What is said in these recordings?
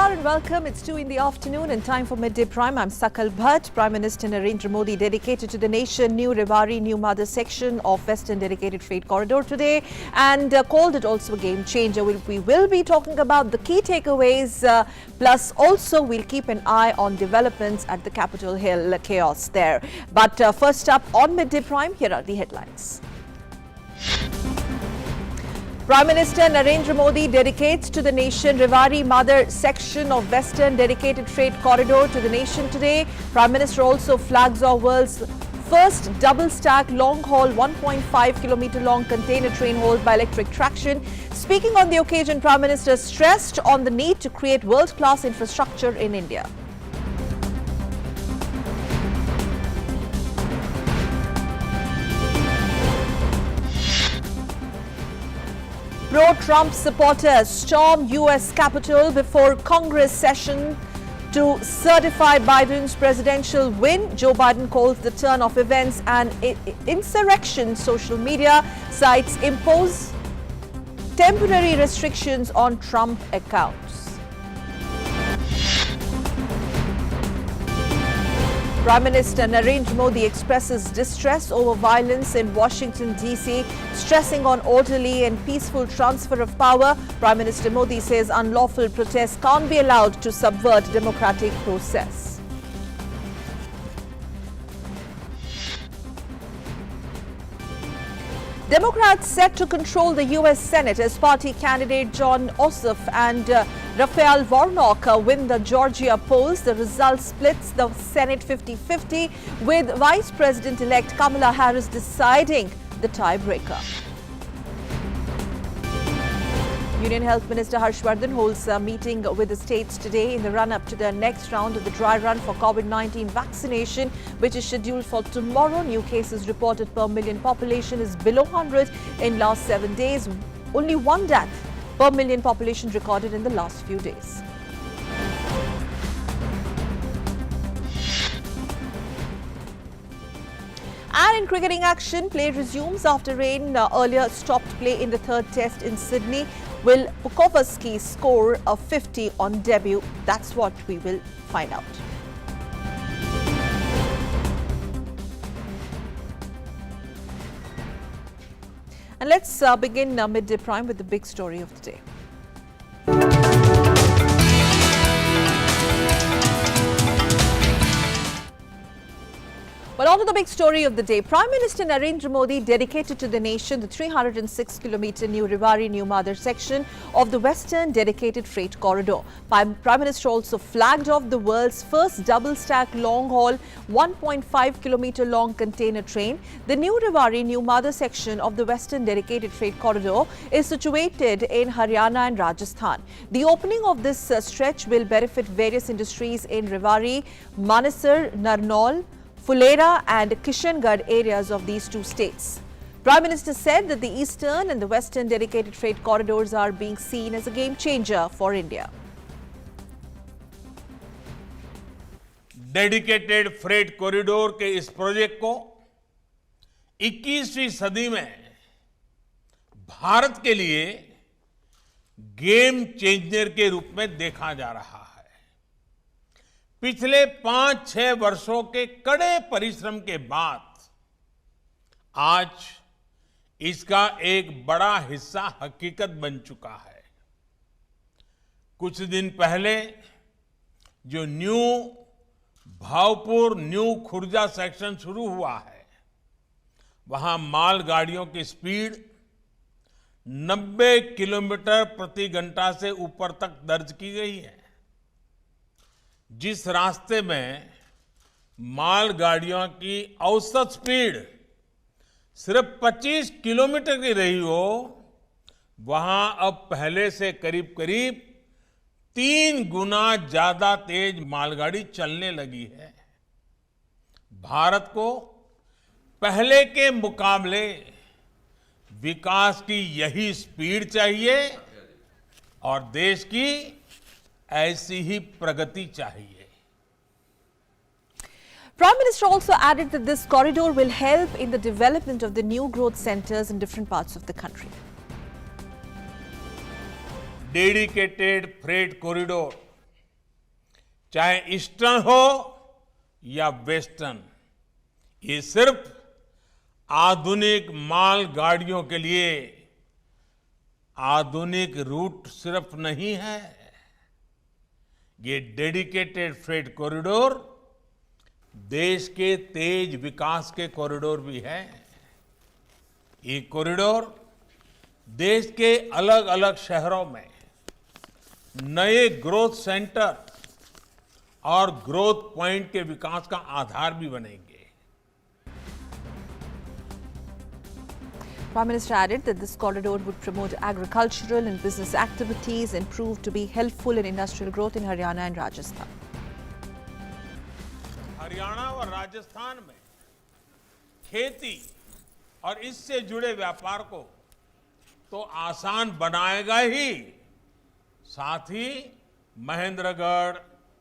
Namaskar and welcome. It's 2 in the afternoon and time for Midday Prime. I'm Sakal Bhatt. Prime Minister Narendra Modi dedicated to the nation new Rewari-New Madar section of Western Dedicated Freight Corridor today and called it also a game changer. We will be talking about the key takeaways, plus also we'll keep an eye on developments at the Capitol Hill chaos there. But first up on Midday Prime, here are the headlines. Prime Minister Narendra Modi dedicates to the nation Rewari Madar section of Western Dedicated Freight Corridor to the nation today. Prime Minister also flags our world's first double-stack long-haul 1.5-kilometer long container train hauled by electric traction. Speaking on the occasion, Prime Minister stressed on the need to create world-class infrastructure in India. Pro-Trump supporters storm U.S. Capitol before Congress session to certify Biden's presidential win. Joe Biden calls the turn of events an insurrection. Social media sites impose temporary restrictions on Trump accounts. Prime Minister Narendra Modi expresses distress over violence in Washington, D.C., stressing on orderly and peaceful transfer of power. Prime Minister Modi says unlawful protests can't be allowed to subvert democratic process. Democrats set to control the U.S. Senate as party candidate Jon Ossoff and Raphael Warnock win the Georgia polls. The result splits the Senate 50-50, with Vice President-elect Kamala Harris deciding the tiebreaker. Union Health Minister Harshvardhan holds a meeting with the states today in the run-up to the next round of the dry run for COVID-19 vaccination, which is scheduled for tomorrow. New cases reported per million population is below 100 in last 7 days. Only one death per million population recorded in the last few days. And in cricketing action, play resumes after rain earlier stopped play in the third test in Sydney. Will Pucovski score a 50 on debut? That's what we will find out. And let's begin Midday Prime with the big story of the day. Well, on to the big story of the day. Prime Minister Narendra Modi dedicated to the nation the 306-kilometer new Rewari-New Madar section of the Western Dedicated Freight Corridor. Prime Minister also flagged off the world's first double-stack long-haul 1.5-kilometer long container train. The new Rewari-New Madar section of the Western Dedicated Freight Corridor is situated in Haryana and Rajasthan. The opening of this stretch will benefit various industries in Rewari, Manesar, Narnaul, Fulera and Kishangarh areas of these two states. Prime Minister said that the Eastern and the Western Dedicated Freight Corridors are being seen as a game changer for India. Dedicated freight corridor के इस project को 21वीं सदी में भारत के लिए game changer के रूप में देखा जा रहा है। पिछले 5-6 वर्षों के कड़े परिश्रम के बाद आज इसका एक बड़ा हिस्सा हकीकत बन चुका है। कुछ दिन पहले जो new Bhavpur new Khurja section शुरू हुआ है, वहां मालगाड़ियों की स्पीड 90 किलोमीटर प्रति घंटा से ऊपर तक दर्ज की गई है। जिस रास्ते में मालगाड़ियों की औसत स्पीड सिर्फ 25 किलोमीटर की रही हो, वहां अब पहले से करीब करीब 3 गुना ज्यादा तेज मालगाड़ी चलने लगी है। भारत को पहले के मुकाबले विकास की यही स्पीड चाहिए और देश की ऐसी ही प्रगति चाहिए। Prime Minister also added that this corridor will help in the development of the new growth centers in different parts of the country. Dedicated freight corridor चाहे ईस्टर्न हो या वेस्टर्न, ये सिर्फ आधुनिक माल गाड़ियों के लिए आधुनिक रूट सिर्फ नहीं है, ये डेडिकेटेड फ्रेट कॉरिडोर देश के तेज विकास के कॉरिडोर भी है। ये कॉरिडोर देश के अलग अलग शहरों में नए ग्रोथ सेंटर और ग्रोथ पॉइंट के विकास का आधार भी बनेंगे। Prime Minister added that this corridor would promote agricultural and business activities and prove to be helpful in industrial growth in Haryana and Rajasthan. Haryana और राजस्थान में खेती और इससे जुड़े व्यापार को तो आसान बनाएगा ही, साथ ही महेंद्रगढ़,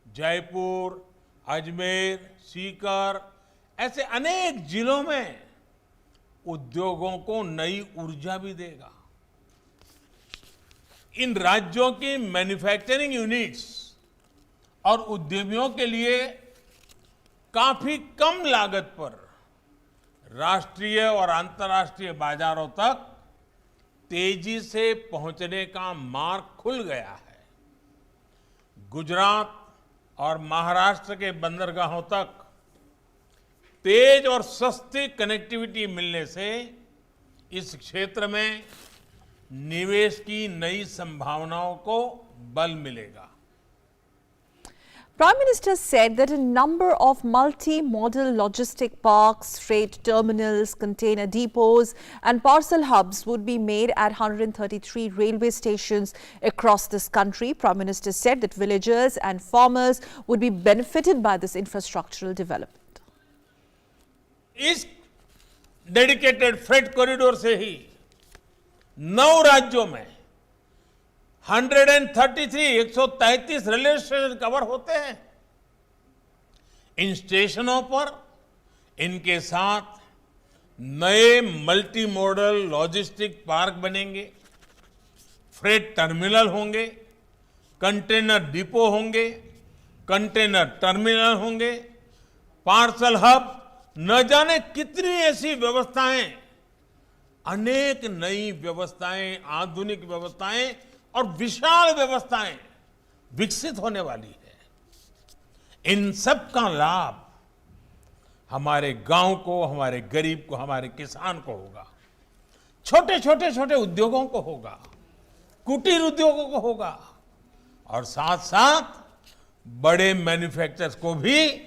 जयपुर, अजमेर, सीकर ऐसे अनेक जिलों में उद्योगों को नई ऊर्जा भी देगा। इन राज्यों की मैन्युफैक्चरिंग यूनिट्स और उद्यमियों के लिए काफी कम लागत पर राष्ट्रीय और अंतर्राष्ट्रीय बाजारों तक तेजी से पहुंचने का मार्ग खुल गया है। गुजरात और महाराष्ट्र के बंदरगाहों तक तेज और सस्ती कनेक्टिविटी मिलने से इस क्षेत्र में निवेश की नई संभावनाओं को बल मिलेगा। Prime Minister said that a number of multi-modal logistic parks, freight terminals, container depots and parcel hubs would be made at 133 railway stations across this country. Prime Minister said that villagers and farmers would be benefited by this infrastructural development. इस dedicated freight corridor से ही 9 राज्यों में 133 railway station cover होते हैं। इन स्टेशनों पर इनके साथ नए मल्टी मॉडल लॉजिस्टिक पार्क बनेंगे, फ्रेट टर्मिनल होंगे, कंटेनर डिपो होंगे, कंटेनर टर्मिनल होंगे, पार्सल हब, न जाने कितनी ऐसी व्यवस्थाएं, अनेक नई व्यवस्थाएं, आधुनिक व्यवस्थाएं और विशाल व्यवस्थाएं विकसित होने वाली है। इन सब का लाभ हमारे गांव को, हमारे गरीब को, हमारे किसान को होगा, छोटे उद्योगों को होगा, कुटीर उद्योगों को होगा और साथ साथ बड़े मैन्युफैक्चरर्स को भी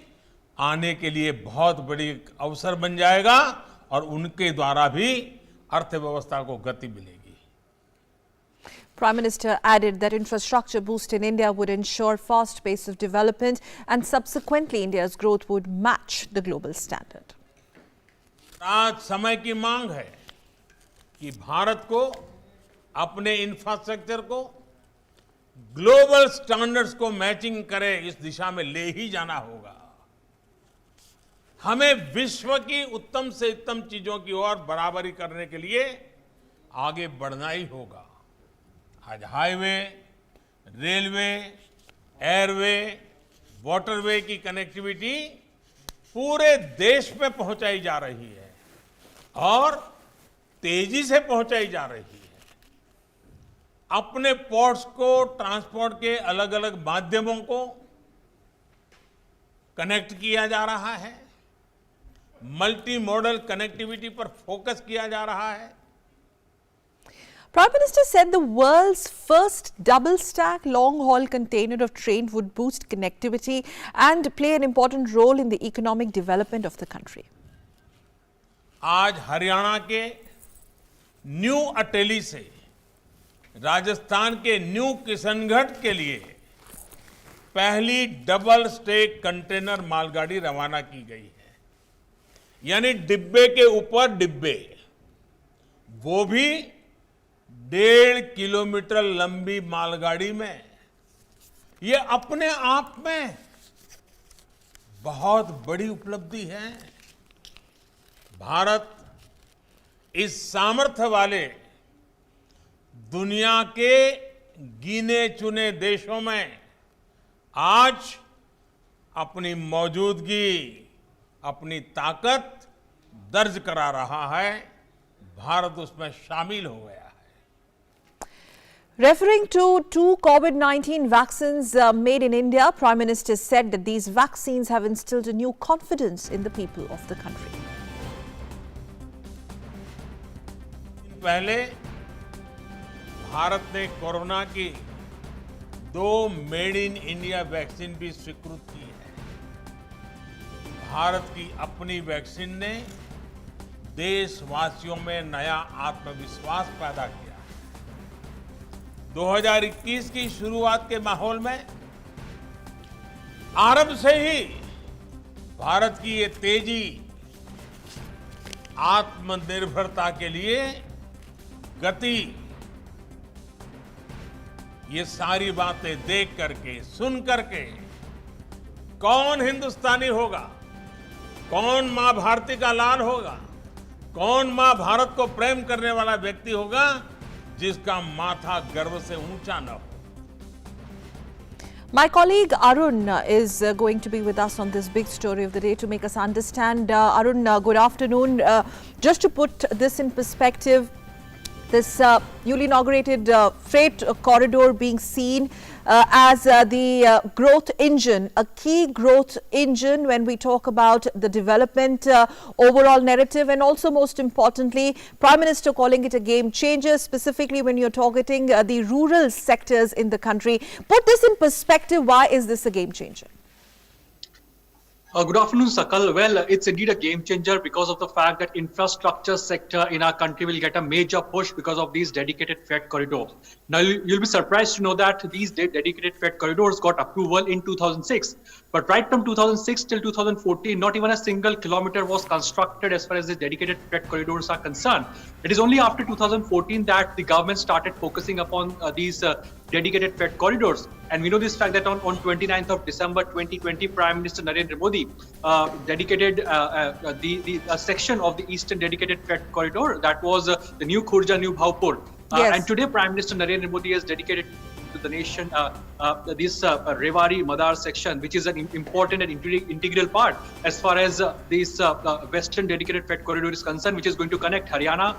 आने के लिए बहुत बड़ी अवसर बन जाएगा और उनके द्वारा भी अर्थव्यवस्था को गति मिलेगी। Prime Minister added that infrastructure boost in India would ensure fast pace of development and subsequently India's growth would match the global standard. आज समय की मांग है कि भारत को अपने इंफ्रास्ट्रक्चर को ग्लोबल स्टैंडर्ड्स को मैचिंग करे, इस दिशा में ले ही जाना होगा। हमें विश्व की उत्तम से उत्तम चीजों की ओर बराबरी करने के लिए आगे बढ़ना ही होगा। आज हाईवे, रेलवे, एयरवे, वाटरवे की कनेक्टिविटी पूरे देश में पहुंचाई जा रही है और तेजी से पहुंचाई जा रही है। अपने पोर्ट्स को, ट्रांसपोर्ट के अलग अलग माध्यमों को कनेक्ट किया जा रहा है, मल्टी मॉडल कनेक्टिविटी पर फोकस किया जा रहा है। Prime Minister said the world's first double-stack long-haul container of train would boost connectivity and play an important role in the economic development of the country. आज हरियाणा के न्यू अटेली से राजस्थान के new Kishangarh के लिए पहली डबल स्टैक कंटेनर मालगाड़ी रवाना की गई है, यानी डिब्बे के ऊपर डिब्बे, वो भी 1.5 किलोमीटर लंबी मालगाड़ी में। ये अपने आप में बहुत बड़ी उपलब्धि है। भारत इस सामर्थ्य वाले दुनिया के गिने चुने देशों में आज अपनी मौजूदगी, अपनी ताकत दर्ज करा रहा है। भारत उसमें शामिल हो गया है। Referring to two COVID-19 vaccines made in India, Prime Minister said that these vaccines have instilled a new confidence in the people of the country. पहले भारत ने कोरोना की 2 मेड इन इंडिया वैक्सीन भी स्वीकृत की है। भारत की अपनी वैक्सीन ने देशवासियों में नया आत्मविश्वास पैदा किया। 2021 की शुरुआत के माहौल में आरंभ से ही भारत की ये तेजी आत्मनिर्भरता के लिए गति, ये सारी बातें देख करके, सुन करके कौन हिंदुस्तानी होगा, कौन मां भारती का लाल होगा, कौन मां भारत को प्रेम करने वाला व्यक्ति होगा जिसका माथा गर्व से ऊंचा न हो। My colleague Arun is going to be with us on this big story of the day to make us understand. Arun, good afternoon. Just to put this in perspective, this newly inaugurated freight corridor being seen as the growth engine, a key growth engine when we talk about the development overall narrative, and also most importantly, Prime Minister calling it a game changer, specifically when you're targeting the rural sectors in the country. Put this in perspective, why is this a game changer? Good afternoon, Sakal. Well, it's indeed a game changer because of the fact that infrastructure sector in our country will get a major push because of these dedicated freight corridors. Now, you'll be surprised to know that these dedicated freight corridors got approval in 2006. But right from 2006 till 2014, not even a single kilometer was constructed as far as the dedicated freight corridors are concerned. It is only after 2014 that the government started focusing upon these dedicated freight corridors. And we know this fact that on 29th of December 2020, Prime Minister Narendra Modi dedicated the section of the eastern dedicated freight corridor, that was the new Khurja, new Bhaupur. Yes. And today Prime Minister Narendra Modi has dedicated to the nation this Rewari-New Madar section, which is an important and integral part as far as this western dedicated freight corridor is concerned, which is going to connect Haryana,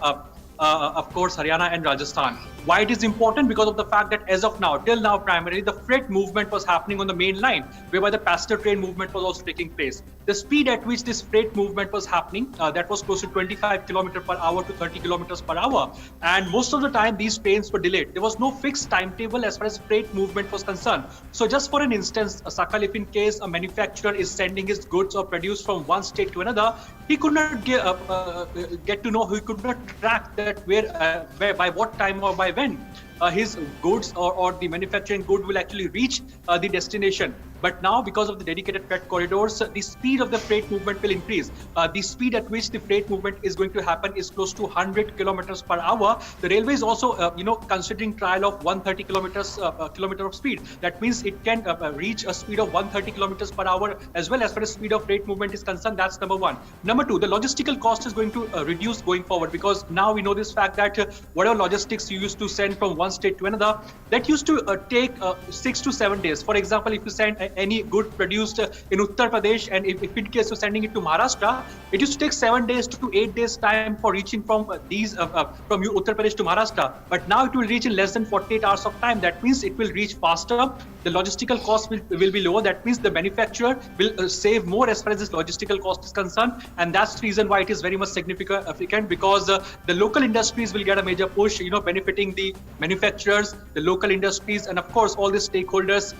of course, Haryana and Rajasthan. Why it is important? Because of the fact that as of now, till now primarily, the freight movement was happening on the main line, whereby the passenger train movement was also taking place. The speed at which this freight movement was happening, that was close to 25 km per hour to 30 km per hour. And most of the time, these trains were delayed. There was no fixed timetable as far as freight movement was concerned. So just for an instance, Sakal, if in case a manufacturer is sending his goods or produce from one state to another, he could not get to know, he could not track that where by what time or by when his goods or the manufacturing good will actually reach the destination. But now, because of the dedicated freight corridors, the speed of the freight movement will increase. The speed at which the freight movement is going to happen is close to 100 kilometers per hour. The railway is also, considering trial of 130 kilometer of speed. That means it can reach a speed of 130 kilometers per hour as well as far as speed of freight movement is concerned. That's number one. Number two, the logistical cost is going to reduce going forward, because now we know this fact that whatever logistics you used to send from one state to another, that used to take 6 to 7 days. For example, if you send any good produced in Uttar Pradesh, and if in case you're sending it to Maharashtra, it used to take 7 days to 8 days time for reaching from from Uttar Pradesh to Maharashtra. But now it will reach in less than 48 hours of time. That means it will reach faster. The logistical cost will be lower. That means the manufacturer will save more as far as this logistical cost is concerned. And that's the reason why it is very much significant, because the local industries will get a major push, benefiting the manufacturers, the local industries, and of course all the stakeholders,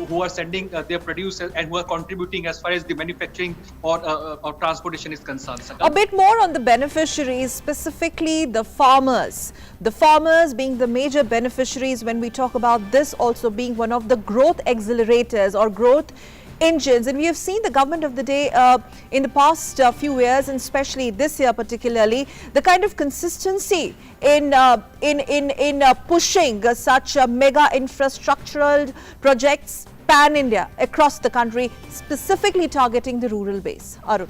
who are sending their produce and who are contributing as far as the manufacturing or transportation is concerned. A bit more on the beneficiaries, specifically the farmers. The farmers being the major beneficiaries when we talk about this also being one of the growth accelerators or growth engines. And we have seen the government of the day in the past few years, and especially this year particularly, the kind of consistency in pushing such mega infrastructural projects pan-India across the country, specifically targeting the rural base. Arun.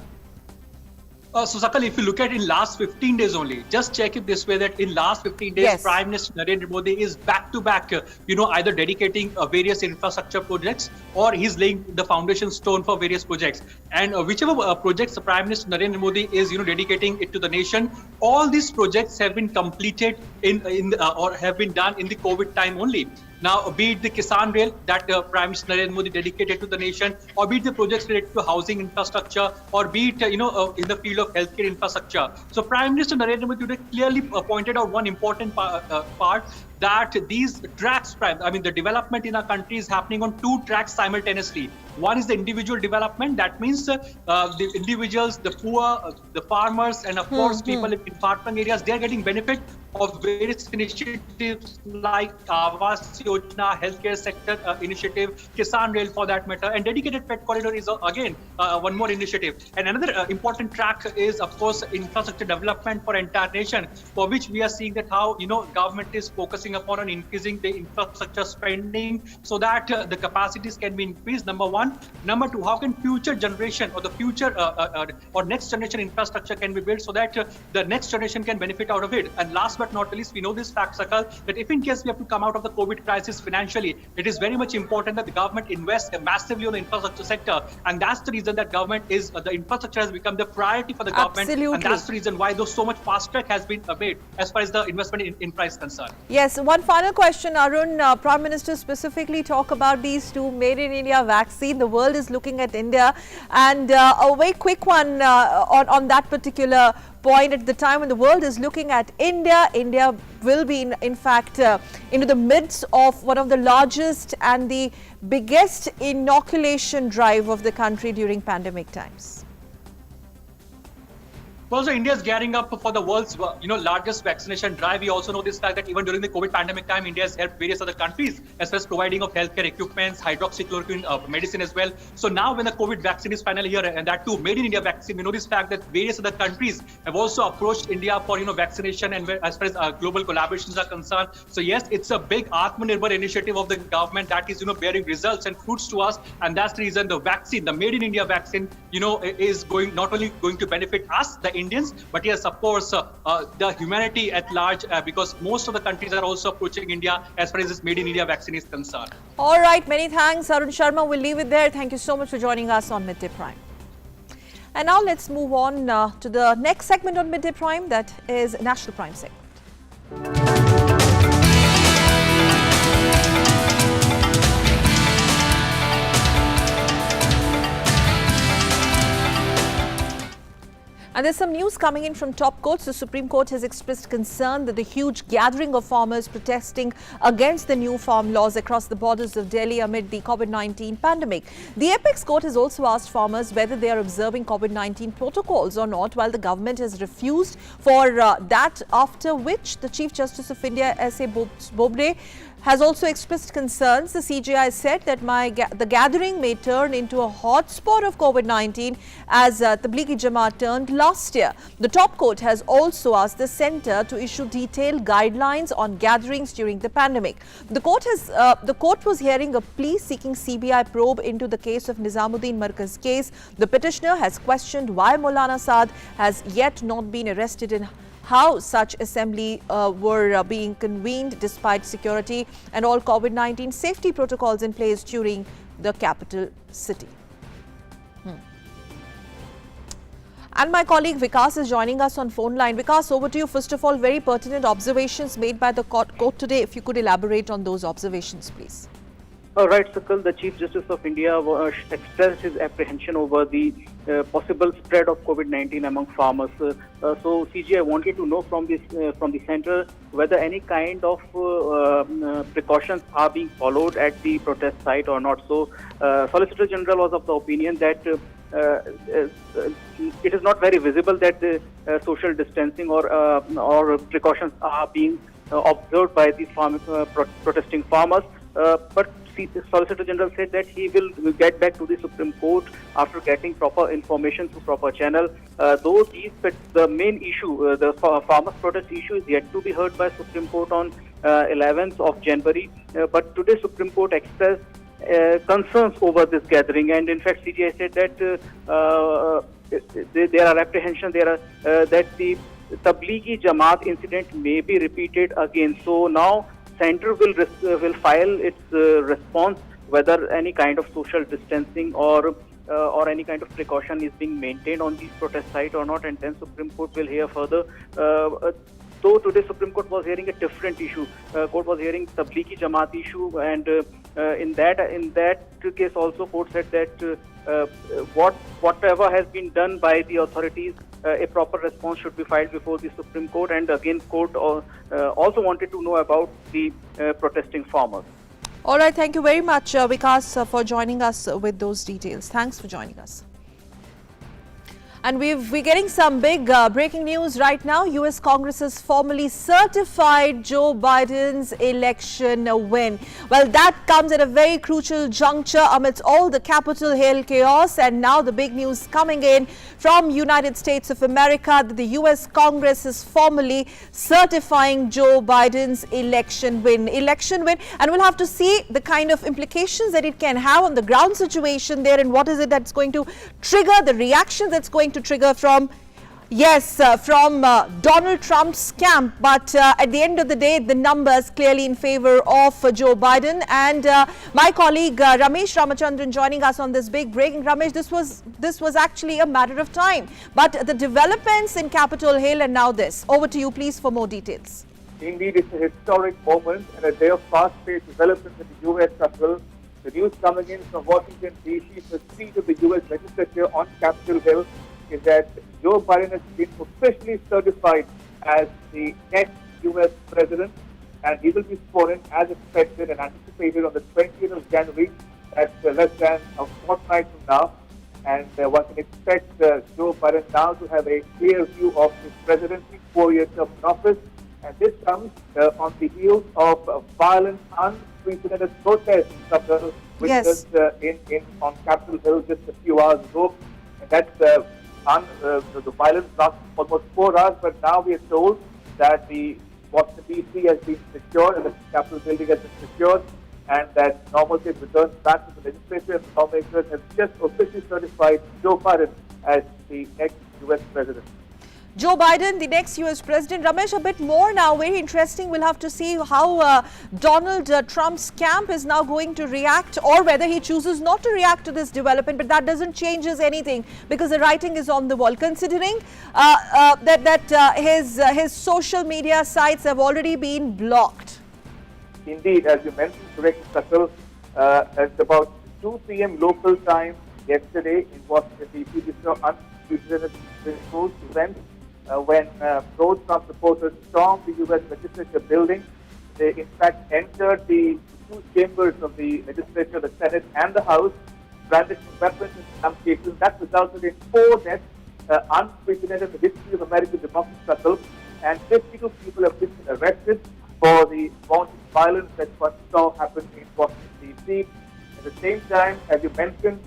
So Sakal, if you look at in last 15 days only, just check it this way that in last 15 days, Yes. Prime Minister Narendra Modi is back to back, either dedicating various infrastructure projects or he's laying the foundation stone for various projects. And whichever projects the Prime Minister Narendra Modi is, dedicating it to the nation, all these projects have been completed or have been done in the COVID time only. Now, be it the Kisan Rail that Prime Minister Narendra Modi dedicated to the nation, or be it the projects related to housing infrastructure, or be it in the field of healthcare infrastructure. So, Prime Minister Narendra Modi today clearly pointed out one important part that these tracks, the development in our country is happening on two tracks simultaneously. One is the individual development. That means the individuals, the poor, the farmers, and of course people in far-flung areas, they are getting benefit of various initiatives like Awas Yojana, healthcare sector initiative, Kisan Rail for that matter, and dedicated pet corridor is again one more initiative. And another important track is of course infrastructure development for entire nation, for which we are seeing that how government is focusing upon on increasing the infrastructure spending so that the capacities can be increased. Number one. Number two, how can future generation or the future or next generation infrastructure can be built so that the next generation can benefit out of it. And last but not the least, we know this fact, Sakal, that if in case we have to come out of the COVID crisis financially, it is very much important that the government invests massively on the infrastructure sector. And that's the reason that government is, the infrastructure has become the priority for the government. Absolutely. And that's the reason why so much fast track has been made as far as the investment in infra is concerned. Yes, one final question, Arun. Prime Minister specifically talk about these two Made in India vaccine. The world is looking at India, and a very quick one on that particular point. At the time when the world is looking at India, India will be in fact into the midst of one of the largest and the biggest inoculation drive of the country during pandemic times. Also, India is gearing up for the world's largest vaccination drive. We also know this fact that even during the COVID pandemic time, India has helped various other countries as far as providing of healthcare equipments, hydroxychloroquine medicine as well. So now when the COVID vaccine is finally here, and that too Made in India vaccine, we know this fact that various other countries have also approached India for vaccination, and as far as global collaborations are concerned. So yes, it's a big Atmanirbhar initiative of the government that is bearing results and fruits to us, and that's the reason the vaccine, the Made in India vaccine, is not only going to benefit us, the Indians, but yes, of course, the humanity at large, because most of the countries are also approaching India as far as this Made in India vaccine is concerned. All right, many thanks, Arun Sharma. We'll leave it there. Thank you so much for joining us on Midday Prime. And now let's move on to the next segment on Midday Prime, that is National Prime segment. And there's some news coming in from top courts. The Supreme Court has expressed concern that the huge gathering of farmers protesting against the new farm laws across the borders of Delhi amid the COVID-19 pandemic. The Apex Court has also asked farmers whether they are observing COVID-19 protocols or not, while the government has refused for that, after which the Chief Justice of India, S.A. Bobde, has also expressed concerns. The CJI said that the gathering may turn into a hotspot of COVID-19 as Tablighi Jamaat turned last year. The top court has also asked the centre to issue detailed guidelines on gatherings during the pandemic. The court was hearing a plea seeking CBI probe into the case of Nizamuddin Markaz case. The petitioner has questioned why Maulana Saad has yet not been arrested in how such assembly were being convened despite security and all COVID-19 safety protocols in place during the capital city. And my colleague Vikas is joining us on phone line. Vikas, over to you. First of all, very pertinent observations made by the court today. If you could elaborate on those observations, please. All right, Sakal, the Chief Justice of India expressed his apprehension over the possible spread of COVID-19 among farmers. So CGI wanted to know from the centre whether any kind of precautions are being followed at the protest site or not. So Solicitor General was of the opinion that it is not very visible that the social distancing or precautions are being observed by these protesting farmers. But Solicitor General said that he will get back to the Supreme Court after getting proper information through proper channel. Though the main issue, the farmers' protest issue, is yet to be heard by Supreme Court on 11th of January. But today Supreme Court expressed concerns over this gathering, and in fact CGI said that there are apprehension that the Tablighi Jamaat incident may be repeated again. So now Center will file its response whether any kind of social distancing or any kind of precaution is being maintained on these protest sites or not, and then Supreme Court will hear further. Though today Supreme Court was hearing a different issue, Court was hearing Tablighi Jamaat issue, and in that case also Court said that whatever has been done by the authorities, a proper response should be filed before the Supreme Court. And again, Court also wanted to know about the protesting farmers. All right, thank you very much, Vikas, for joining us with those details. Thanks for joining us. And we're getting some big breaking news right now. US Congress has formally certified Joe Biden's election win. Well, that comes at a very crucial juncture amidst all the Capitol Hill chaos. And now the big news coming in from United States of America that the US Congress is formally certifying Joe Biden's election win. And we'll have to see the kind of implications that it can have on the ground situation there, and what is it that's going to trigger the reaction that's going to trigger from Donald Trump's camp. But at the end of the day, the numbers clearly in favor of Joe Biden. And my colleague Ramesh Ramachandran joining us on this big breaking. Ramesh, this was actually a matter of time, but the developments in Capitol Hill and now this. Over to you, please, for more details. Indeed, it's a historic moment and a day of fast-paced developments in the U.S. as well. The news coming in from Washington, D.C., the seat of the U.S. legislature on Capitol Hill, is that Joe Biden has been officially certified as the next U.S. president, and he will be sworn in as expected and anticipated on the 20th of January. That's less than a fortnight from now. And one can expect Joe Biden now to have a clear view of his presidency, 4 years of office. And this comes on the heels of violent, unprecedented protests witnessed on Capitol Hill just a few hours ago. And that's the violence lasted almost 4 hours, but now we are told that the Washington D.C. has been secured and the Capitol building has been secured, and that normalcy has returned back to the legislature, and the lawmakers have just officially certified Joe Biden as the next U.S. president. Joe Biden, the next US president. Ramesh, a bit more now. Very interesting. We'll have to see how Donald Trump's camp is now going to react, or whether he chooses not to react to this development. But that doesn't change anything, because the writing is on the wall. Considering his social media sites have already been blocked. Indeed, as you mentioned correctly, Sakal, at about 2 p.m. local time yesterday in Washington D.C., we saw unprecedented events. When pro-Trump supporters stormed the U.S. legislature building. They, in fact, entered the 2 chambers of the legislature, the Senate and the House, brandishing weapons in some cases. That resulted in 4 deaths, unprecedented in the history of American democracy, and 52 people have been arrested for the mounting violence that one saw happen in Washington, D.C. At the same time, as you mentioned,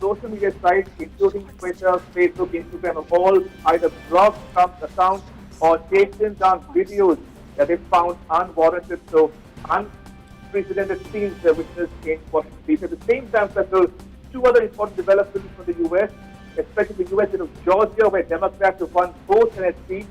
social media sites, including Twitter, Facebook, Instagram, have all either blocked Trump's account or taken down videos that they found unwarranted. So, unprecedented scenes witnessed in Washington, D.C. At the same time, Sakal, 2 other important developments for the U.S., especially the U.S. state of Georgia, where Democrats have won both Senate seats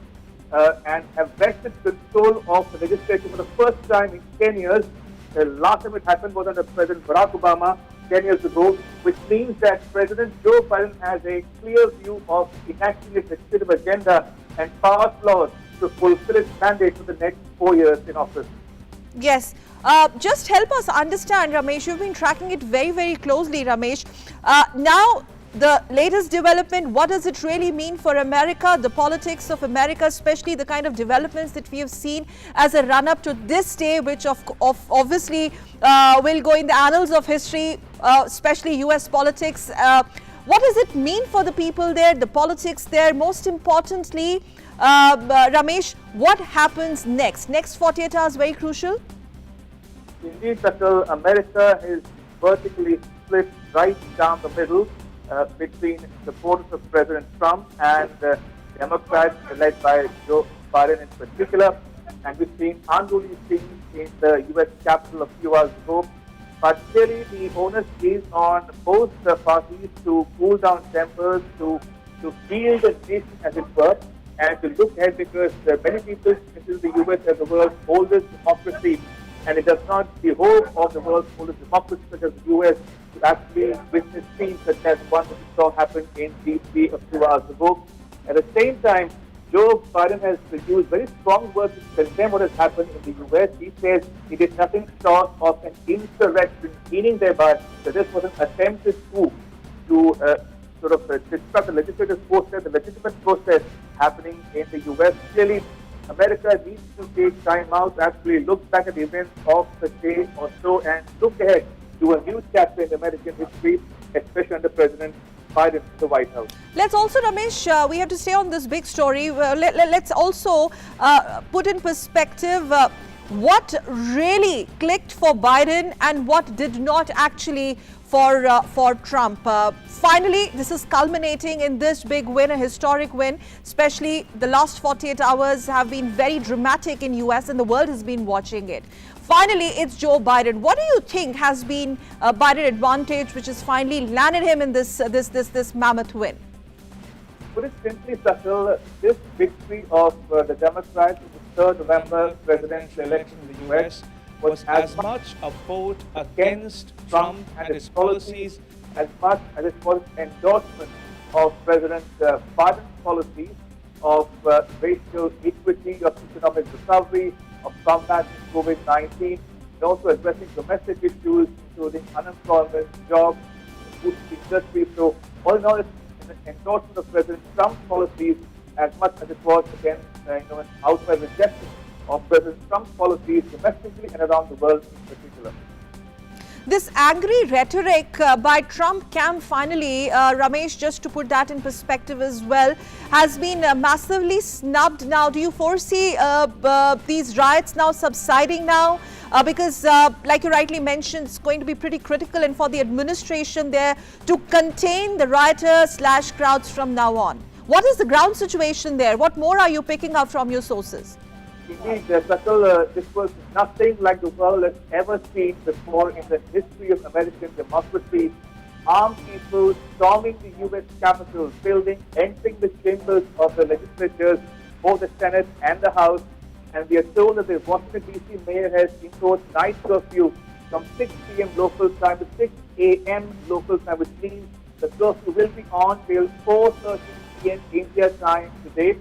and have wrested control of the legislature for the first time in 10 years. The last time it happened was under President Barack Obama 10 years ago, which means that President Joe Biden has a clear view of enacting his legislative agenda and pass laws to fulfill its mandate for the next 4 years in office. Yes. Just help us understand, Ramesh. You've been tracking it very, very closely, Ramesh. Now, the latest development, what does it really mean for America, the politics of America, especially the kind of developments that we have seen as a run-up to this day, which obviously will go in the annals of history, especially US politics. What does it mean for the people there, the politics there? Most importantly, Ramesh, what happens next? Next 48 hours, very crucial. Indeed, Sakal, America is vertically split right down the middle between supporters of President Trump and Democrats led by Joe Biden in particular. And we've seen unruly scenes in the U.S. Capitol a few hours ago. But clearly the onus is on both the parties to cool down tempers, to to feel the nation as it were, and to look ahead, because many people consider the US as the world's oldest democracy, and it does not behold of the world's oldest democracy such as the US to actually witness scenes such as one that we saw happen in DC a few hours ago. At the same time, Joe Biden has used very strong words to condemn what has happened in the US. He says he did nothing short of an insurrection, meaning thereby that this was an attempted coup to disrupt the legislative process, the legitimate process happening in the US. Clearly, America needs to take time out to actually look back at the events of the day or so and look ahead to a new chapter in American history, especially under President Biden in the White House. Let's also, Ramesh, we have to stay on this big story. Let's also put in perspective what really clicked for Biden and what did not actually for Trump. Finally, this is culminating in this big win, a historic win. Especially the last 48 hours have been very dramatic in US and the world has been watching it. Finally, it's Joe Biden. What do you think has been Biden advantage, which has finally landed him in this mammoth win? Put it simply, Sakil, this victory of the Democrats in the 3rd November presidential election in the US was as much a vote against Trump and his policies as much as it was an endorsement of President Biden's policies of racial equity, of economic recovery, of combating COVID-19, and also addressing domestic issues, including unemployment, jobs, food industry. So, all in all, it's an endorsement of President Trump's policies as much as it was against an outright rejection of President Trump's policies domestically and around the world in particular. This angry rhetoric by Trump camp finally, Ramesh, just to put that in perspective as well, has been massively snubbed now. Do you foresee these riots now subsiding now? Because like you rightly mentioned, it's going to be pretty critical and for the administration there to contain the rioters / crowds from now on. What is the ground situation there? What more are you picking up from your sources? Indeed, Sakil, this was nothing like the world has ever seen before in the history of American democracy. Armed people storming the U.S. Capitol building, entering the chambers of the legislatures, both the Senate and the House. And we are told that the Washington, D.C. mayor has imposed night curfew from 6 p.m. local time to 6 a.m. local time, which means the curfew will be on till 4:30 p.m. India time today.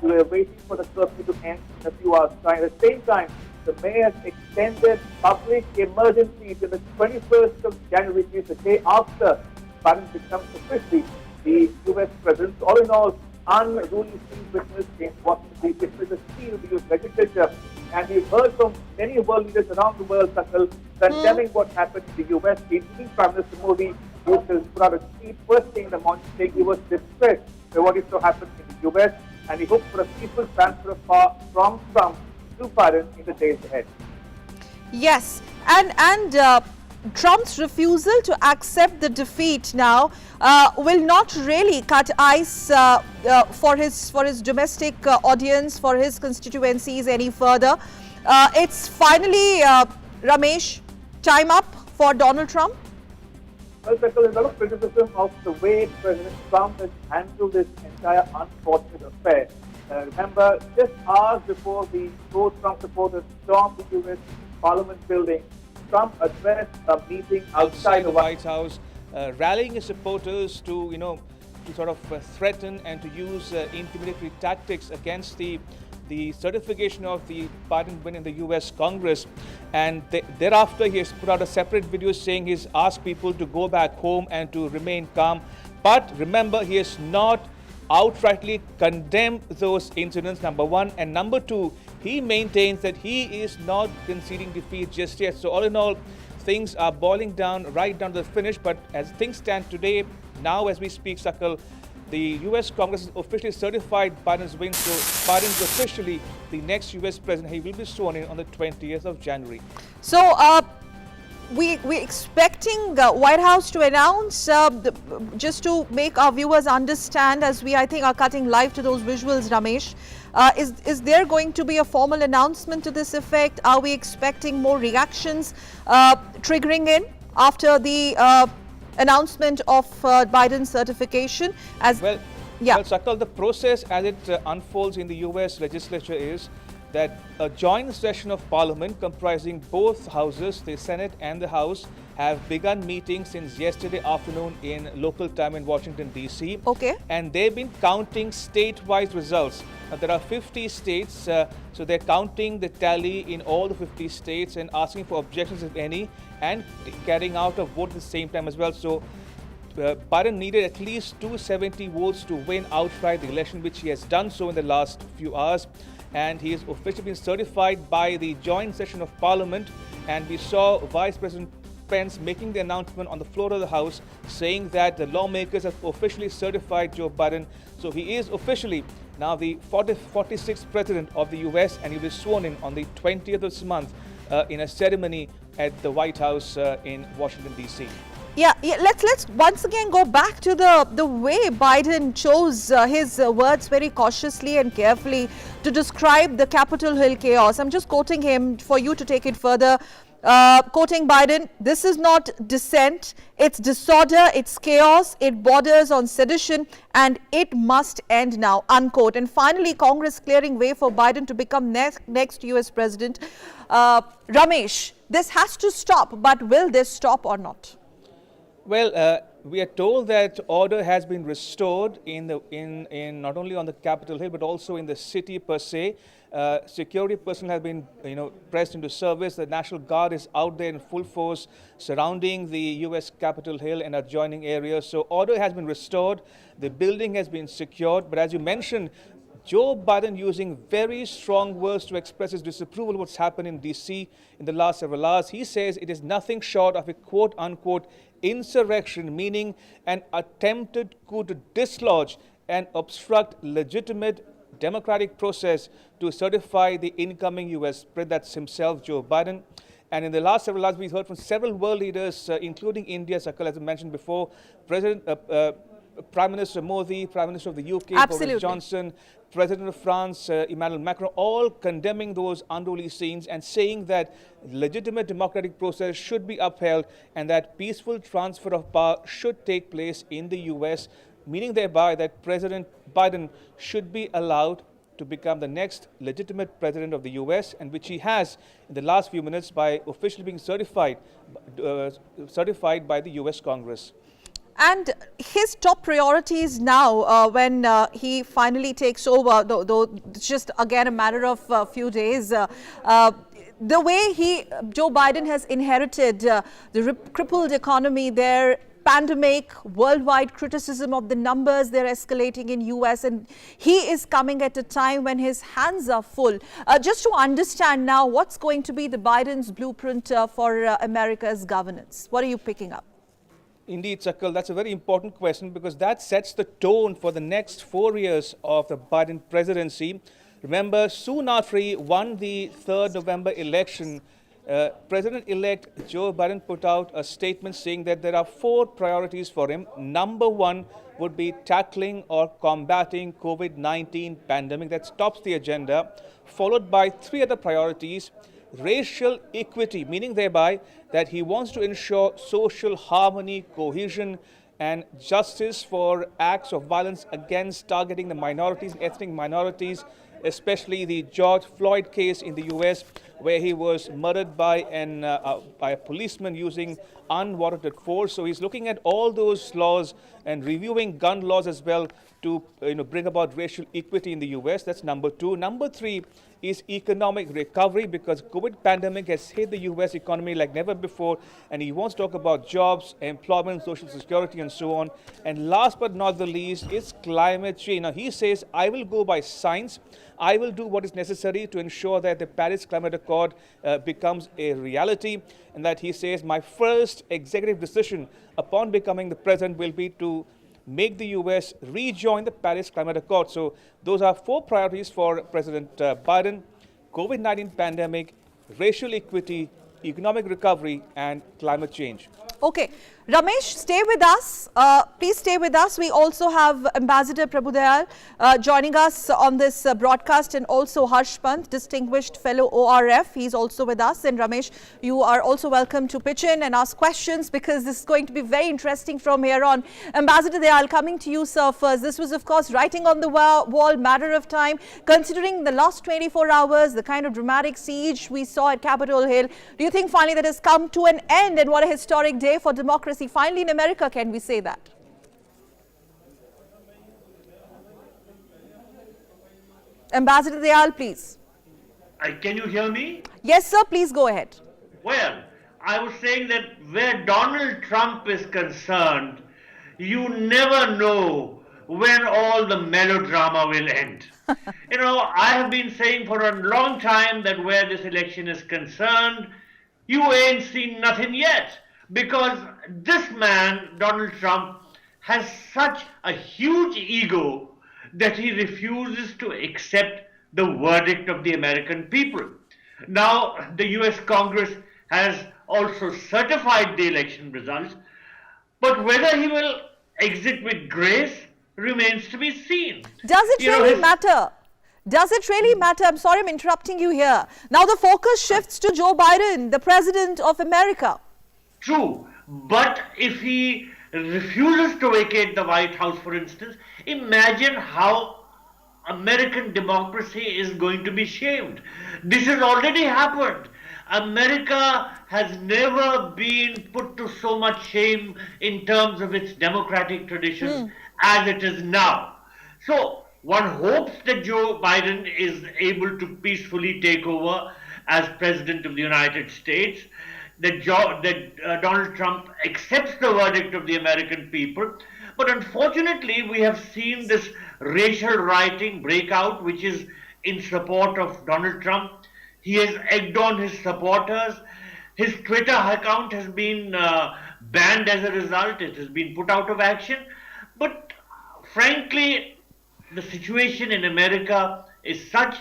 We are waiting for the curfew to end in a few hours' time. At the same time, the mayor has extended public emergency to the 21st of January, which is the day after Biden becomes officially the U.S. president. All in all, unruly scenes witnessed in Washington, D.C. with the seal of the U.S. legislature. And we've heard from many world leaders around the world, Sakil, condemning what happened in the U.S., including Prime Minister Modi, who has put out a tweet first thing in the morning saying he was distressed by what is so happened in the U.S. and he hopes for a peaceful transfer of power from Trump to Biden in the days ahead. Yes, and Trump's refusal to accept the defeat now will not really cut ice for his domestic audience, for his constituencies any further. It's finally, Ramesh, time up for Donald Trump? Well, there's a lot of criticism of the way President Trump has handled this entire unfortunate affair. Remember, just hours before the pro-Trump supporters stormed the U.S. Parliament building, Trump addressed a meeting outside the White House, rallying his supporters to sort of threaten and to use intimidatory tactics against the certification of the Biden win in the U.S. Congress. And thereafter, he has put out a separate video saying he's asked people to go back home and to remain calm. But remember, he has not outrightly condemned those incidents, number one. And number two, he maintains that he is not conceding defeat just yet. So all in all, things are boiling down right down to the finish. But as things stand today, now as we speak, Sakal, the U.S. Congress has officially certified Biden's win, so Biden is officially the next U.S. president. He will be sworn in on the 20th of January. So, we're expecting White House to announce, just to make our viewers understand, as we, I think, are cutting live to those visuals, Ramesh, is there going to be a formal announcement to this effect? Are we expecting more reactions triggering in after the announcement of Biden's certification? Yeah. Well, Sakal, the process as it unfolds in the US legislature is that a joint session of parliament comprising both houses, the Senate and the House, have begun meeting since yesterday afternoon in local time in Washington, D.C. Okay. And they've been counting state-wise results. Now, there are 50 states, so they're counting the tally in all the 50 states and asking for objections, if any, and carrying out a vote at the same time as well. So Biden needed at least 270 votes to win outright the election, which he has done so in the last few hours. And he is officially been certified by the joint session of parliament. And we saw Vice President Pence making the announcement on the floor of the House saying that the lawmakers have officially certified Joe Biden. So he is officially now the 46th president of the US, and he will be sworn in on the 20th of this month in a ceremony at the White House in Washington, D.C. Yeah, let's once again go back to the way Biden chose his words very cautiously and carefully to describe the Capitol Hill chaos. I'm just quoting him for you to take it further. Quoting Biden, "This is not dissent, it's disorder, it's chaos, it borders on sedition, and it must end now," unquote. And finally, Congress clearing way for Biden to become next US president. Ramesh, this has to stop, but will this stop or not? Well, we are told that order has been restored in not only on the Capitol Hill but also in the city per se. Security personnel have been, pressed into service. The National Guard is out there in full force surrounding the U.S. Capitol Hill and adjoining areas. So order has been restored. The building has been secured. But as you mentioned, Joe Biden using very strong words to express his disapproval of what's happened in D.C. in the last several hours. He says it is nothing short of a quote-unquote insurrection, meaning an attempted coup to dislodge and obstruct legitimate democratic process to certify the incoming U.S. president. That's himself, Joe Biden. And in the last several hours, we've heard from several world leaders, including India, Sakal, as I mentioned before, Prime Minister Modi, Prime Minister of the UK, Boris Johnson, President of France, Emmanuel Macron, all condemning those unruly scenes and saying that legitimate democratic process should be upheld and that peaceful transfer of power should take place in the US, meaning thereby that President Biden should be allowed to become the next legitimate president of the US, and which he has in the last few minutes by officially being certified by the US Congress. And his top priorities now, when he finally takes over, though it's just again a matter of a few days, the way Joe Biden has inherited the crippled economy there, pandemic, worldwide criticism of the numbers they're escalating in US, and he is coming at a time when his hands are full. Just to understand now, what's going to be the Biden's blueprint for America's governance? What are you picking up? Indeed, Sakal, that's a very important question because that sets the tone for the next 4 years of the Biden presidency. Remember, soon after he won the 3rd November election, President-elect Joe Biden put out a statement saying that there are 4 priorities for him. Number 1 would be tackling or combating COVID-19 pandemic. That tops the agenda, followed by 3 other priorities. Racial equity, meaning thereby that he wants to ensure social harmony, cohesion, and justice for acts of violence against targeting the minorities, ethnic minorities, especially the George Floyd case in the US, where he was murdered by a policeman using unwarranted force. So he's looking at all those laws and reviewing gun laws as well to bring about racial equity in the US. That's number 2. Number 3 is economic recovery, because COVID pandemic has hit the US economy like never before, and he wants to talk about jobs, employment, social security, and so on. And last but not the least is climate change. Now he says, I will go by science. I will do what is necessary to ensure that the Paris Climate Accord becomes a reality, and that he says my first executive decision upon becoming the president will be to make the US rejoin the Paris Climate Accord. So those are 4 priorities for President Biden: COVID-19 pandemic, racial equity, economic recovery, and climate change. Okay. Ramesh, stay with us. Please stay with us. We also have Ambassador Prabhudayal joining us on this broadcast, and also Harsh Pant, distinguished fellow ORF. He's also with us. And Ramesh, you are also welcome to pitch in and ask questions, because this is going to be very interesting from here on. Ambassador Dayal, coming to you, sir, first. This was, of course, writing on the wall, matter of time. Considering the last 24 hours, the kind of dramatic siege we saw at Capitol Hill, do you think finally that has come to an end? And what a historic day for democracy. Finally in America, can we say that? Ambassador Dayal, please. Can you hear me? Yes, sir. Please go ahead. Well, I was saying that where Donald Trump is concerned, you never know when all the melodrama will end. You know, I have been saying for a long time that where this election is concerned, you ain't seen nothing yet. Because this man, Donald Trump, has such a huge ego that he refuses to accept the verdict of the American people. Now, the US Congress has also certified the election results, but whether he will exit with grace remains to be seen. Does it really matter? Does it really matter? I'm sorry I'm interrupting you here. Now the focus shifts to Joe Biden, the President of America. True, but if he refuses to vacate the White House, for instance, imagine how American democracy is going to be shamed. This has already happened. America has never been put to so much shame in terms of its democratic traditions as it is now. So one hopes that Joe Biden is able to peacefully take over as President of the United States, that Donald Trump accepts the verdict of the American people. But unfortunately, we have seen this racial rioting break out, which is in support of Donald Trump. He has egged on his supporters. His Twitter account has been banned as a result. It has been put out of action. But frankly, the situation in America is such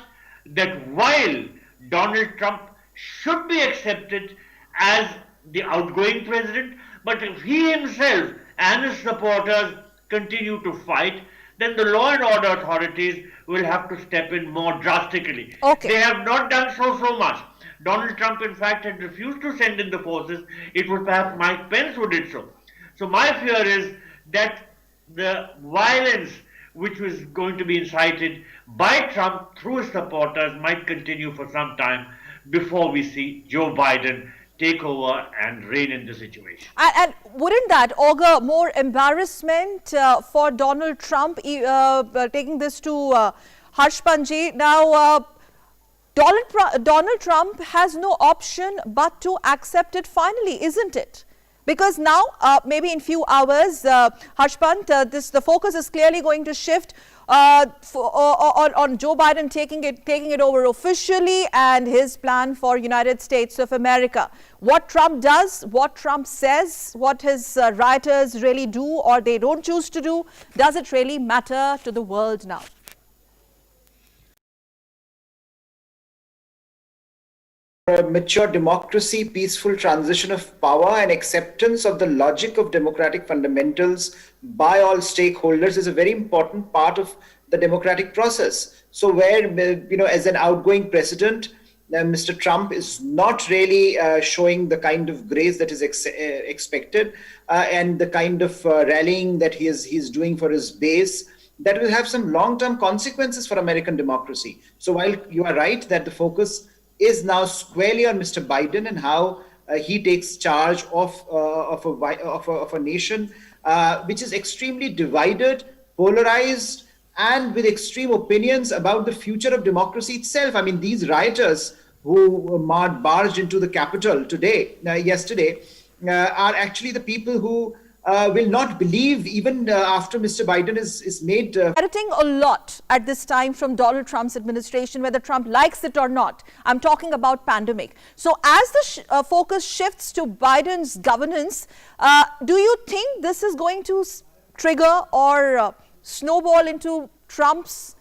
that while Donald Trump should be accepted as the outgoing president, but if he himself and his supporters continue to fight, then the law and order authorities will have to step in more drastically. Okay. They have not done so much. Donald Trump, in fact, had refused to send in the forces. It was perhaps Mike Pence who did so. So my fear is that the violence which was going to be incited by Trump through his supporters might continue for some time before we see Joe Biden take over and rein in the situation. And wouldn't that augur more embarrassment for Donald Trump, taking this to Harsh Panji? Now, Donald Trump has no option but to accept it finally, isn't it? Because now, maybe in few hours, Harsh Pant, the focus is clearly going to shift on Joe Biden taking it over officially, and his plan for United States of America. What Trump does, what Trump says, what his rioters really do or they don't choose to do, does it really matter to the world now? Mature democracy, peaceful transition of power, and acceptance of the logic of democratic fundamentals by all stakeholders is a very important part of the democratic process. So where, as an outgoing president, Mr. Trump is not really showing the kind of grace that is expected and the kind of rallying that he's doing for his base, that will have some long-term consequences for American democracy. So while you are right that the focus is now squarely on Mr. Biden and how he takes charge of a nation which is extremely divided, polarized, and with extreme opinions about the future of democracy itself. I mean, these rioters who barged into the Capitol yesterday, are actually the people who will not believe even after Mr. Biden is made. Editing a lot at this time from Donald Trump's administration, whether Trump likes it or not. I'm talking about pandemic. So as the focus shifts to Biden's governance, do you think this is going to trigger or snowball into Trump's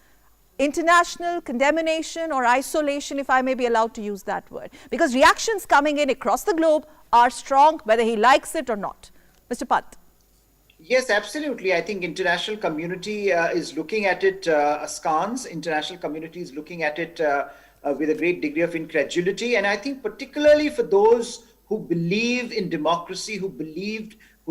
international condemnation or isolation, if I may be allowed to use that word? Because reactions coming in across the globe are strong, whether he likes it or not. Mr. Pant. Yes, absolutely. I think international community is looking at it askance. International community is looking at it with a great degree of incredulity. And I think particularly for those who believe in democracy, who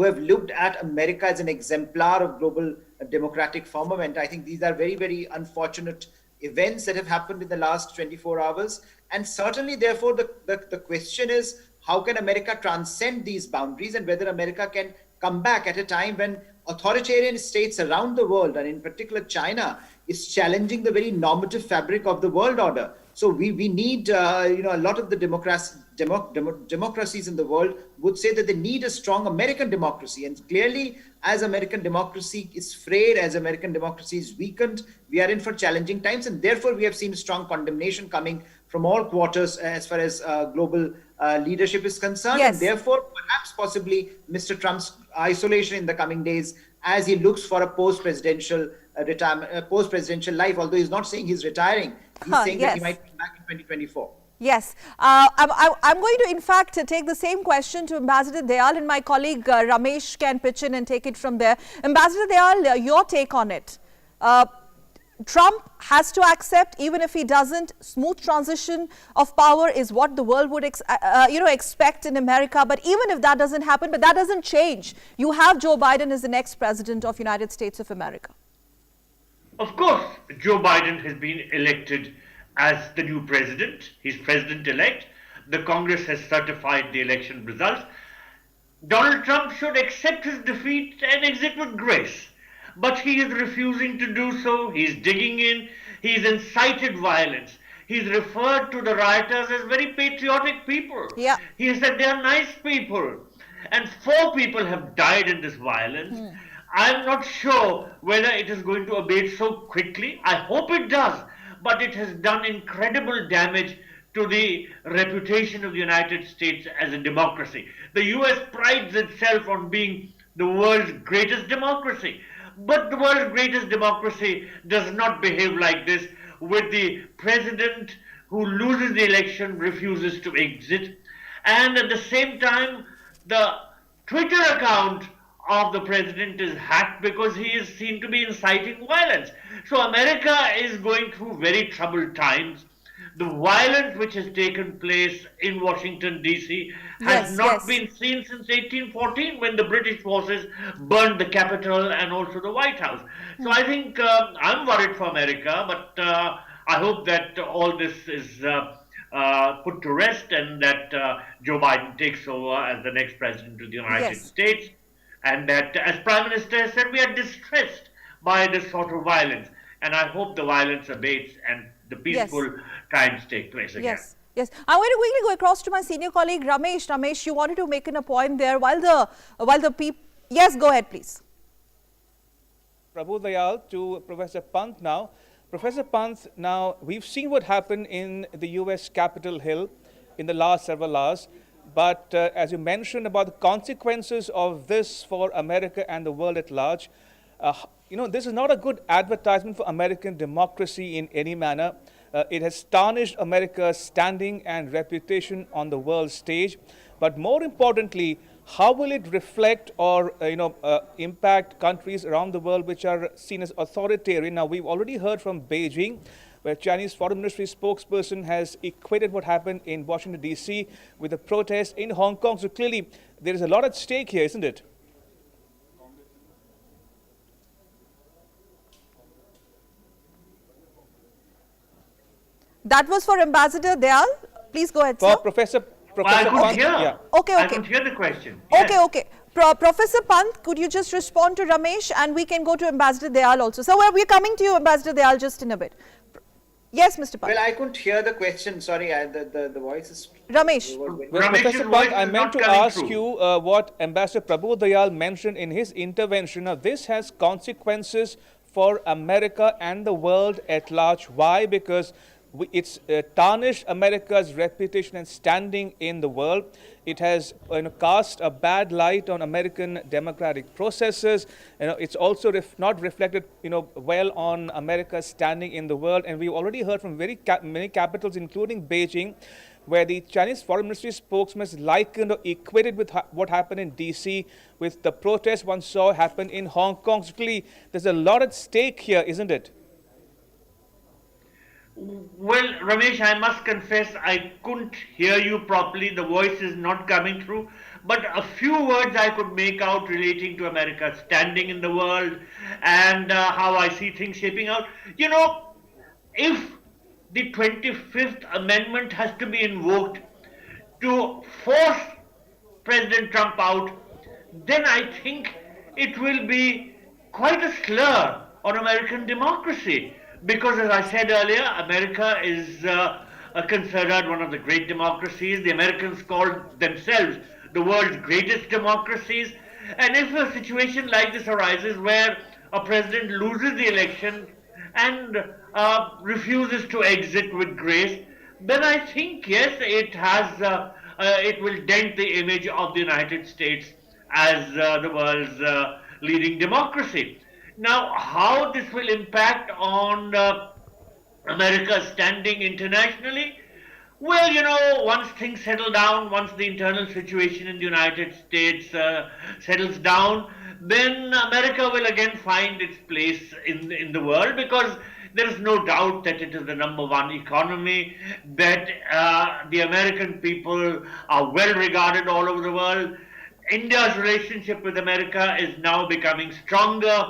have looked at America as an exemplar of global democratic firmament, I think these are very, very unfortunate events that have happened in the last 24 hours. And certainly, therefore, the question is, how can America transcend these boundaries, and whether America can come back at a time when authoritarian states around the world, and in particular China, is challenging the very normative fabric of the world order. So we need, a lot of the democracies in the world would say that they need a strong American democracy. And clearly, as American democracy is frayed, as American democracy is weakened, we are in for challenging times. And therefore, we have seen strong condemnation coming from all quarters as far as global leadership is concerned. Yes. And therefore, perhaps possibly Mr. Trump's isolation in the coming days as he looks for a post-presidential retirement, post-presidential life, although he's not saying he's retiring. He's saying that he might come back in 2024. Yes. I'm going to, in fact, take the same question to Ambassador Dayal, and my colleague Ramesh can pitch in and take it from there. Ambassador Dayal, your take on it. Trump has to accept, even if he doesn't, smooth transition of power is what the world would expect in America. But even if that doesn't happen, but that doesn't change. You have Joe Biden as the next president of United States of America. Of course, Joe Biden has been elected as the new president. He's president-elect. The Congress has certified the election results. Donald Trump should accept his defeat and exit with grace. But he is refusing to do so. He's digging in. He's incited violence. He's referred to the rioters as very patriotic people. Yeah. He said they are nice people. And 4 people have died in this violence. I'm not sure whether it is going to abate so quickly. I hope it does. But it has done incredible damage to the reputation of the United States as a democracy. The US prides itself on being the world's greatest democracy. But the world's greatest democracy does not behave like this, with the president who loses the election refuses to exit. And at the same time, the Twitter account of the president is hacked because he is seen to be inciting violence. So America is going through very troubled times. The violence which has taken place in Washington, D.C. has not been seen since 1814, when the British forces burned the Capitol and also the White House. So I think I'm worried for America, but I hope that all this is put to rest, and that Joe Biden takes over as the next president of the United States. And that, as Prime Minister has said, we are distressed by this sort of violence. And I hope the violence abates and the peaceful times take place again. Yes. I'm going to quickly go across to my senior colleague Ramesh. Ramesh, you wanted to make a point there while the people. Yes, go ahead, please. Prabhu Dayal to Professor Pant now. Professor Pant, now we've seen what happened in the US Capitol Hill in the last several hours. But as you mentioned about the consequences of this for America and the world at large, this is not a good advertisement for American democracy in any manner. It has tarnished America's standing and reputation on the world stage. But more importantly, how will it reflect or impact countries around the world which are seen as authoritarian? Now, we've already heard from Beijing, where Chinese Foreign Ministry spokesperson has equated what happened in Washington, D.C. with a protest in Hong Kong. So clearly, there is a lot at stake here, isn't it? That was for Ambassador Dayal. Please go ahead, sir. Professor I could hear. Yeah. Okay. I could hear the question. Yes. Okay. Professor Pant, could you just respond to Ramesh, and we can go to Ambassador Dayal also. So we're coming to you, Ambassador Dayal, just in a bit. Yes, Mr. Pant. Well, I couldn't hear the question. Sorry, the voice is... Ramesh. Well, Professor Pant, I meant to ask you what Ambassador Prabhu Dayal mentioned in his intervention. Now, this has consequences for America and the world at large. Why? Because it's tarnished America's reputation and standing in the world. It has cast a bad light on American democratic processes. It's also not reflected well on America's standing in the world. And we've already heard from many capitals, including Beijing, where the Chinese Foreign Ministry spokesman is likened or equated with what happened in DC with the protests one saw happen in Hong Kong. So clearly, there's a lot at stake here, isn't it? Well, Ramesh, I must confess I couldn't hear you properly. The voice is not coming through. But a few words I could make out relating to America's standing in the world and how I see things shaping out. You know, if the 25th Amendment has to be invoked to force President Trump out, then I think it will be quite a slur on American democracy. Because as I said earlier, America is considered one of the great democracies. The Americans called themselves the world's greatest democracies. And if a situation like this arises where a president loses the election and refuses to exit with grace, then I think, yes, it will dent the image of the United States as the world's leading democracy. Now, how this will impact on America's standing internationally? Well, you know, once things settle down, once the internal situation in the United States settles down, then America will again find its place in the world, because there is no doubt that it is the #1 economy, that the American people are well regarded all over the world. India's relationship with America is now becoming stronger.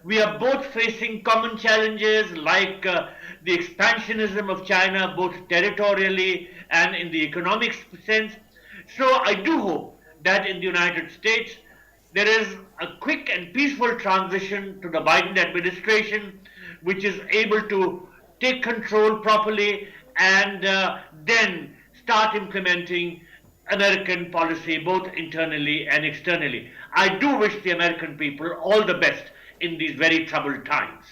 We are both facing common challenges like the expansionism of China, both territorially and in the economic sense. So I do hope that in the United States there is a quick and peaceful transition to the Biden administration, which is able to take control properly and then start implementing American policy both internally and externally. I do wish the American people all the best in these very troubled times.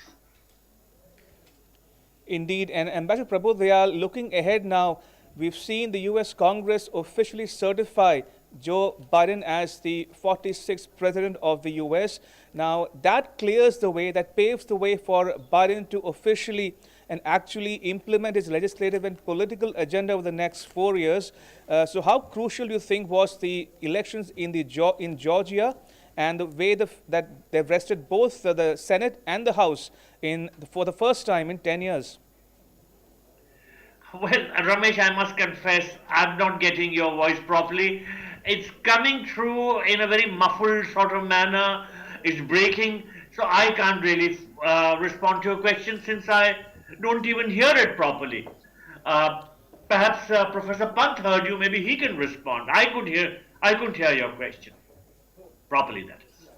Indeed, and Ambassador Prabhu, they are looking ahead now. We've seen the US Congress officially certify Joe Biden as the 46th president of the US. Now, that clears the way, that paves the way for Biden to officially and actually implement his legislative and political agenda over the next 4 years. So how crucial do you think was the elections in Georgia and the way that they've rested both the Senate and the House for the first time in 10 years? Well, Ramesh, I must confess, I'm not getting your voice properly. It's coming through in a very muffled sort of manner. It's breaking, so I can't really respond to your question since I don't even hear it properly. Perhaps Professor Pant heard you. Maybe he can respond. I couldn't hear your question properly, that is.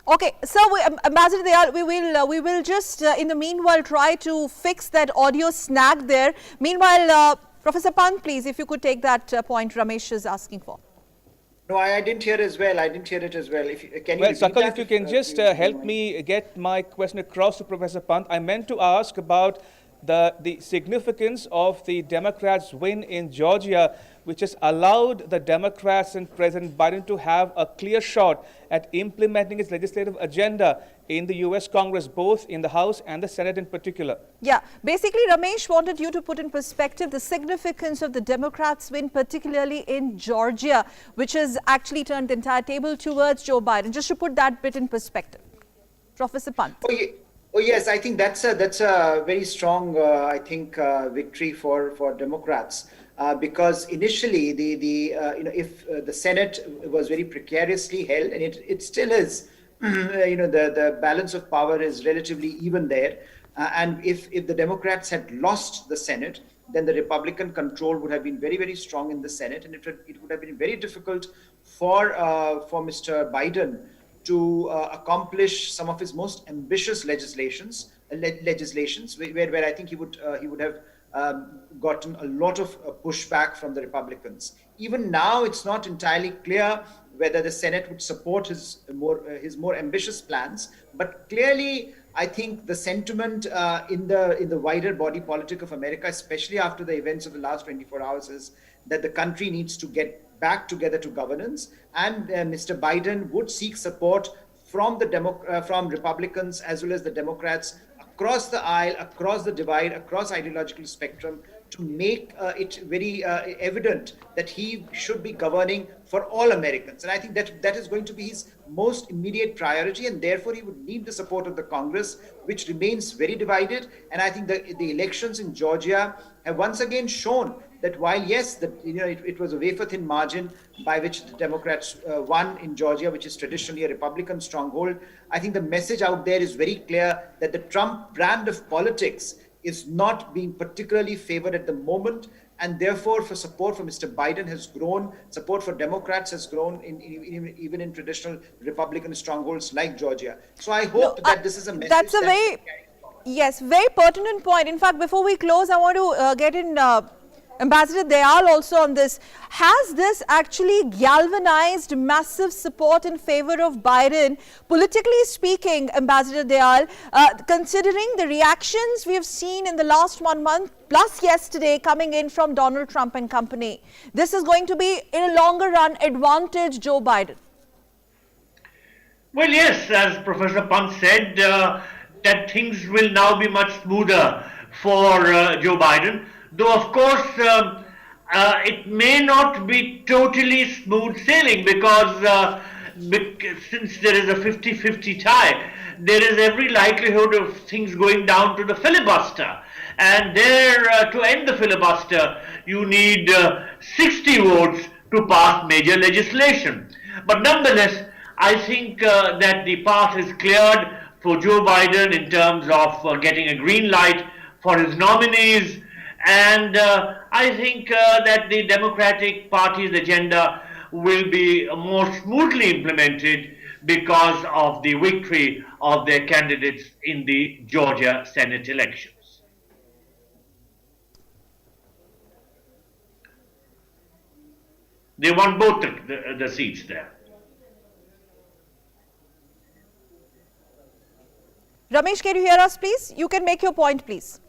Okay, so Ambassador Dayal, we will just in the meanwhile try to fix that audio snag there. Meanwhile, Professor Pant, please, if you could take that point Ramesh is asking for. No, I didn't hear as well. I didn't hear it as well. Can you Sakal, if you can just help me get my question across to Professor Pant. I meant to ask about the significance of the Democrats' win in Georgia, which has allowed the Democrats and President Biden to have a clear shot at implementing its legislative agenda in the US Congress, both in the House and the Senate in particular. Yeah, basically Ramesh wanted you to put in perspective the significance of the Democrats' win, particularly in Georgia, which has actually turned the entire table towards Joe Biden. Just to put that bit in perspective. Professor Pant. Oh yes, I think that's a very strong, victory for Democrats. Because initially, if the Senate was very precariously held, and it still is, the balance of power is relatively even there. And if the Democrats had lost the Senate, then the Republican control would have been very, very strong in the Senate, and it would have been very difficult for Mr. Biden to accomplish some of his most ambitious legislations, where I think he would have gotten a lot of pushback from the Republicans. Even now, it's not entirely clear whether the Senate would support his more ambitious plans. But clearly, I think the sentiment in the wider body politic of America, especially after the events of the last 24 hours, is that the country needs to get back together to governance, and Mr. Biden would seek support from Republicans as well as the Democrats across the aisle, across the divide, across ideological spectrum, to make it very evident that he should be governing for all Americans. And I think that is going to be his most immediate priority, and therefore he would need the support of the Congress, which remains very divided. And I think the elections in Georgia have once again shown that while, yes, it was a wafer-thin margin by which the Democrats won in Georgia, which is traditionally a Republican stronghold, I think the message out there is very clear that the Trump brand of politics is not being particularly favored at the moment, and therefore for support for Mr. Biden has grown, support for Democrats has grown even in traditional Republican strongholds like Georgia. So I hope that this is a message that's a very, yes, very pertinent point. In fact, before we close, I want to get in Ambassador Dayal also on this. Has this actually galvanized massive support in favor of Biden, politically speaking, Ambassador Dayal, considering the reactions we have seen in the last 1 month, plus yesterday coming in from Donald Trump and company? This is going to be, in a longer run, advantage Joe Biden. Well, yes, as Professor Pant said, that things will now be much smoother for Joe Biden. Though, of course, it may not be totally smooth sailing because since there is a 50-50 tie, there is every likelihood of things going down to the filibuster. And there, to end the filibuster, you need 60 votes to pass major legislation. But nonetheless, I think that the path is cleared for Joe Biden in terms of getting a green light for his nominees. And I think that the Democratic Party's agenda will be more smoothly implemented because of the victory of their candidates in the Georgia Senate elections. They won both the seats there. Ramesh, can you hear us, please? You can make your point, please.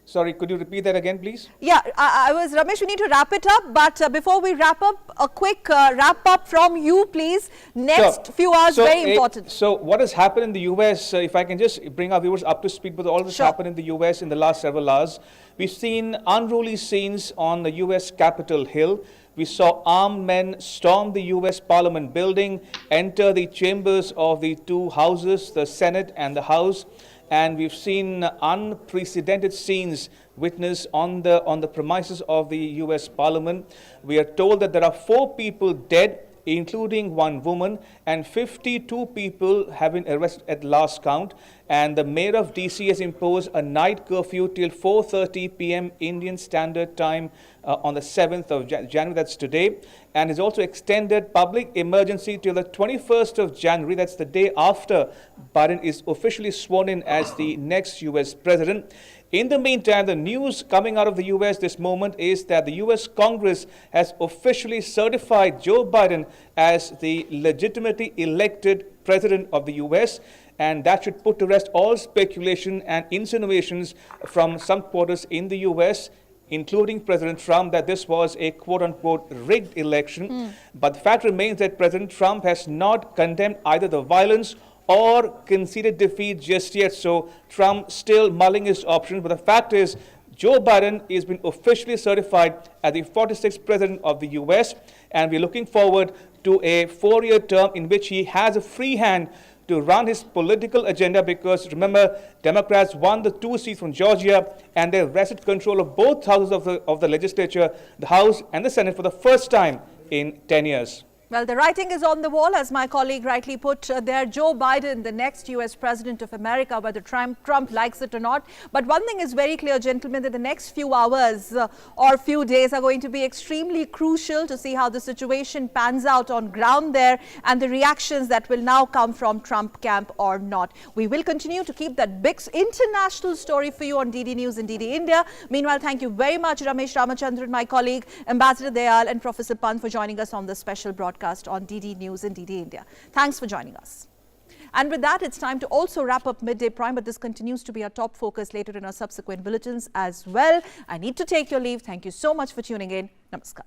Sorry, could you repeat that again, please? Yeah, Ramesh, we need to wrap it up. But before we wrap up, a quick wrap up from you, please. Next few hours, very important. So what has happened in the US, if I can just bring our viewers up to speed with all this happened in the US in the last several hours. We've seen unruly scenes on the US Capitol Hill. We saw armed men storm the US Parliament building, enter the chambers of the two houses, the Senate and the House. And we've seen unprecedented scenes witnessed on the premises of the US Parliament. We are told that there are 4 people dead, including 1 woman, and 52 people have been arrested at last count. And the mayor of DC has imposed a night curfew till 4:30 p.m. Indian Standard Time on the 7th of January, that's today, and has also extended public emergency till the 21st of January, that's the day after Biden is officially sworn in as the next US president. In the meantime, the news coming out of the US this moment is that the US Congress has officially certified Joe Biden as the legitimately elected president of the US, and that should put to rest all speculation and insinuations from some quarters in the US, including President Trump, that this was a quote-unquote rigged election. But the fact remains that President Trump has not condemned either the violence or conceded defeat just yet. So Trump still mulling his options. But the fact is, Joe Biden has been officially certified as the 46th president of the US, and we're looking forward to a 4-year term in which he has a free hand to run his political agenda, because remember, Democrats won the 2 seats from Georgia and they wrested control of both houses of the legislature, the House and the Senate, for the first time in 10 years. Well, the writing is on the wall, as my colleague rightly put there. Joe Biden, the next US president of America, whether Trump likes it or not. But one thing is very clear, gentlemen, that the next few hours or few days are going to be extremely crucial to see how the situation pans out on ground there and the reactions that will now come from Trump camp or not. We will continue to keep that big international story for you on DD News and DD India. Meanwhile, thank you very much, Ramesh Ramachandran, my colleague, Ambassador Dayal and Professor Pant for joining us on this special broadcast on DD News and DD India. Thanks for joining us. And with that, it's time to also wrap up Midday Prime, but this continues to be our top focus later in our subsequent bulletins as well. I need to take your leave. Thank you so much for tuning in. Namaskar.